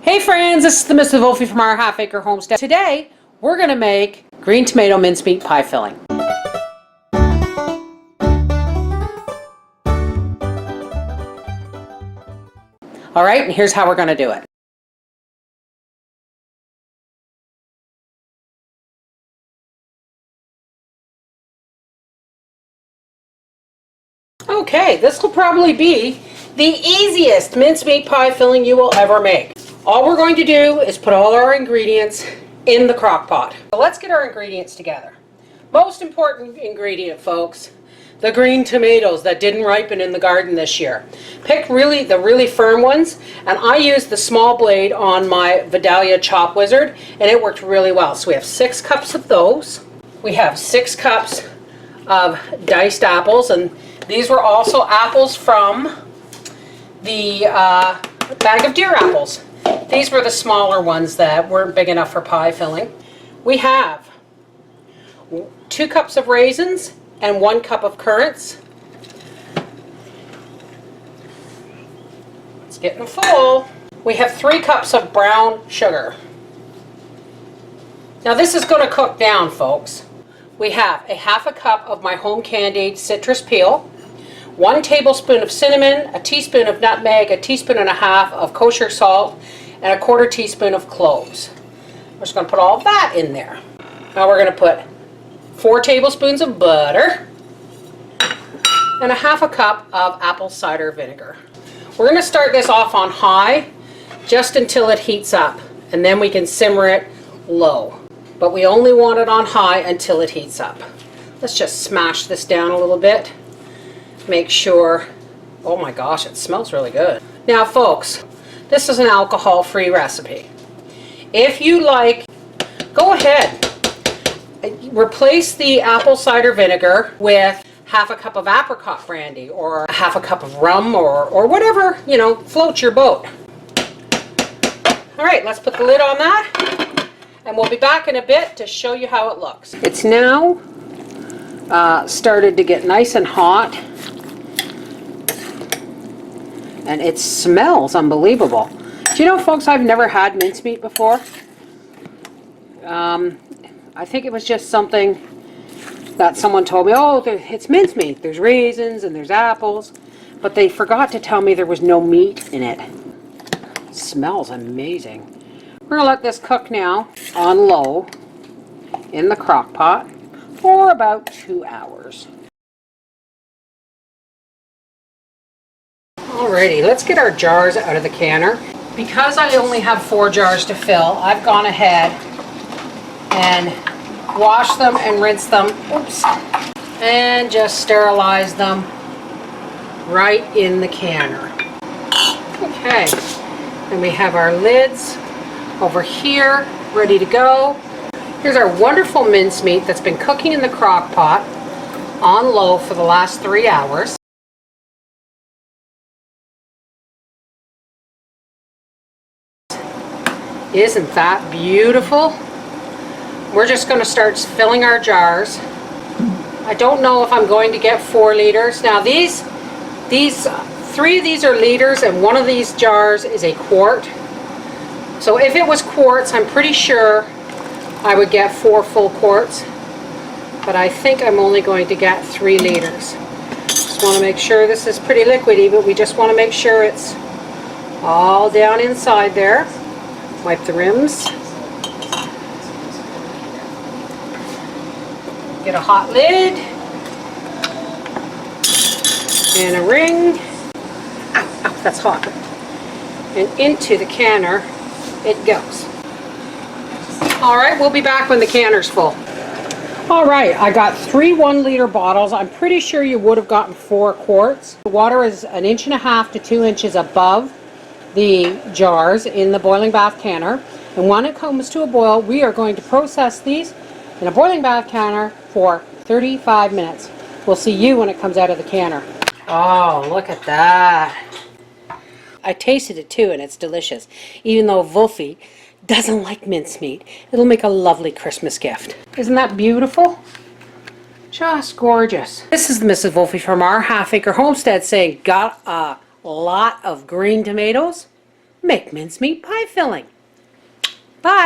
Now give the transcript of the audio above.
Hey friends, this is the Mrs. Wolfie from our Half Acre Homestead. Today, we're going to make green tomato mincemeat pie filling. All right, and here's how we're going to do it. Okay, this will probably be the easiest mincemeat pie filling you will ever make. All we're going to do is put all our ingredients in the crock pot. So let's get our ingredients together. Most important ingredient, folks, the green tomatoes that didn't ripen in the garden this year. Pick the really firm ones, and I used the small blade on my Vidalia Chop Wizard, and it worked really well. So we have 6 cups of those. We have 6 cups of diced apples, and these were also apples from the bag of deer apples. These were the smaller ones that weren't big enough for pie filling. We have 2 cups of raisins and 1 cup of currants. It's getting full. We have 3 cups of brown sugar. Now this is going to cook down, folks. We have a half a cup of my home candied citrus peel, 1 tablespoon of cinnamon, a teaspoon of nutmeg, a teaspoon and a half of kosher salt, and a 1/4 teaspoon of cloves. We're just going to put all that in there. Now we're going to put 4 tablespoons of butter and a half a cup of apple cider vinegar. We're going to start this off on high just until it heats up, and then we can simmer it low. But we only want it on high until it heats up. Let's just smash this down a little bit. Make sure, oh my gosh, it smells really good. Now folks, this is an alcohol-free recipe. If you like, go ahead. Replace the apple cider vinegar with half a cup of apricot brandy or half a cup of rum or whatever, you know, floats your boat. All right, let's put the lid on that, and we'll be back in a bit to show you how it looks. It's now started to get nice and hot, and it smells unbelievable. Do you know, folks, I've never had mincemeat before. I think it was just something that someone told me, oh, it's mincemeat. There's raisins and there's apples, but they forgot to tell me there was no meat in it. It smells amazing. We're gonna let this cook now on low in the crock pot for about 2 hours. Alrighty, let's get our jars out of the canner. Because I only have 4 jars to fill, I've gone ahead and washed them and rinsed them, oops, and just sterilize them right in the canner. Okay, and we have our lids over here ready to go. Here's our wonderful mincemeat that's been cooking in the crock pot on low for the last 3 hours. Isn't that beautiful? We're just going to start filling our jars. I don't know if I'm going to get 4 liters. Now these 3 of these are liters, and 1 of these jars is a quart. So if it was quarts, I'm pretty sure I would get 4 full quarts. But I think I'm only going to get 3 liters. Just want to make sure this is pretty liquidy, but we just want to make sure it's all down inside there. Wipe the rims. Get a hot lid and a ring. Ow, ow, that's hot. And into the canner it goes. All right, we'll be back when the canner's full. All right, I got 3 1-liter bottles. I'm pretty sure you would have gotten 4 quarts. The water is 1.5 to 2 inches above the jars in the boiling bath canner, and when it comes to a boil, we are going to process these in a boiling bath canner for 35 minutes. We'll see you when it comes out of the canner. Oh, look at that. I tasted it too, and it's delicious. Even though Wolfie doesn't like mincemeat, it'll make a lovely Christmas gift. Isn't that beautiful? Just gorgeous. This is Mrs. Wolfie from our Half Acre Homestead saying, got a lot of green tomatoes? make mincemeat pie filling. Bye.